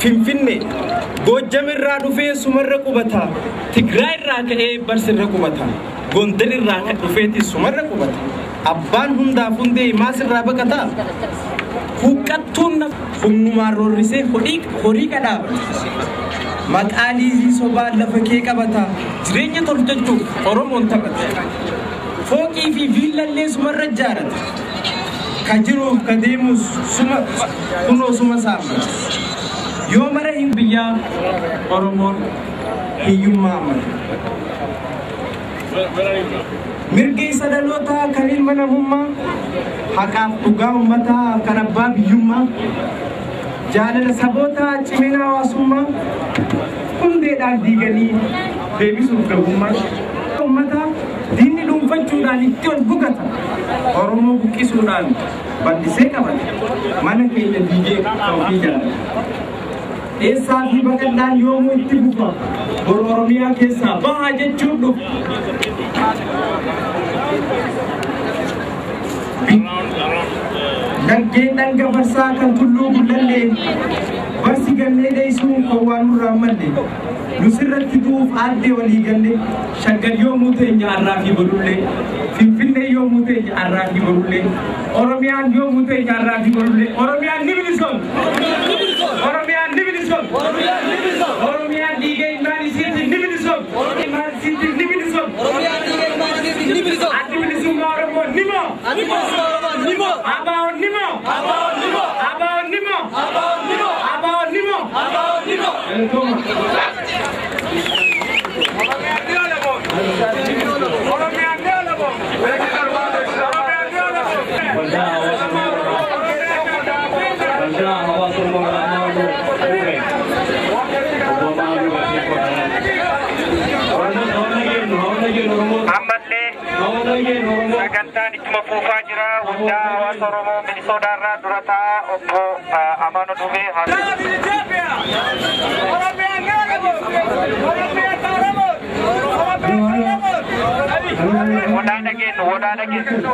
Finfinne Gojjam irraa dhufee sumarra qubata Tigraay irraa ka'ee Barsirra qubata Gondar irraa dhufeeti sumarra qubata Abbaan hundaaf hundee maasirraa baqata Huqqattuun humnumaan roorrisee horii qadaabata Maqaalii sobaan lafa kee qabata jireenya tolfachuuf Oromoon taphata Fooqii fi viillallee sumarra ijaarata Kajiruuf kadeemus kunoo suma saama Yoo mara hin biyyaa Oromoon hiyyummaa mara Mirgi sadaloota kan ilma namummaa haqaaf dhugaa uummataa kan abbaa biyyummaa jaalala saboota cimina hawaasummaa hundeedhaan diiganii deebisuuf gabummaa uummataa diinni dhuunfachuudhaan itti ol bugata Oromoo buqqisuudhaan bal'isee qabata mana keenya diigee ofii jaalata Eessaa fi baqadhaan yoomuu itti bufa Oromiyaa keessaa bahaa jechuun dhufu Laggeen dhanga barsaa kan tulluu gullallee barsi gallee deessuun hawwaan nurraa malle nusirratti du'uuf aaddee walii galle shaggar yoomuu teenya arraa fi bolullee Finfinnee yoomuu teenya arraa fi bolullee Oromiyaan yoomuu teenya arraa fi bolullee Oromiyaan ni bilisoomti Oromiyaan ni bilisoomti Oromiyaan dhiigee ilmaan isiitti ni bilisoomti ilmaan isiitti ni bilisoomti Oromiyaan dhiigee ilmaan isiitti ni bilisoomti addi bilisummaa Oromoo ni moo Abaon Nimo Abaon Nimo Abaon Nimo Abaon Nimo Abaon Nimo Abaon Nimo Sagantaan ittuma fufaa jira hundaa hawaasa Oromoo Minnesota irraa dura ta'a obbo Amanoo Dhumee Wadaana kennu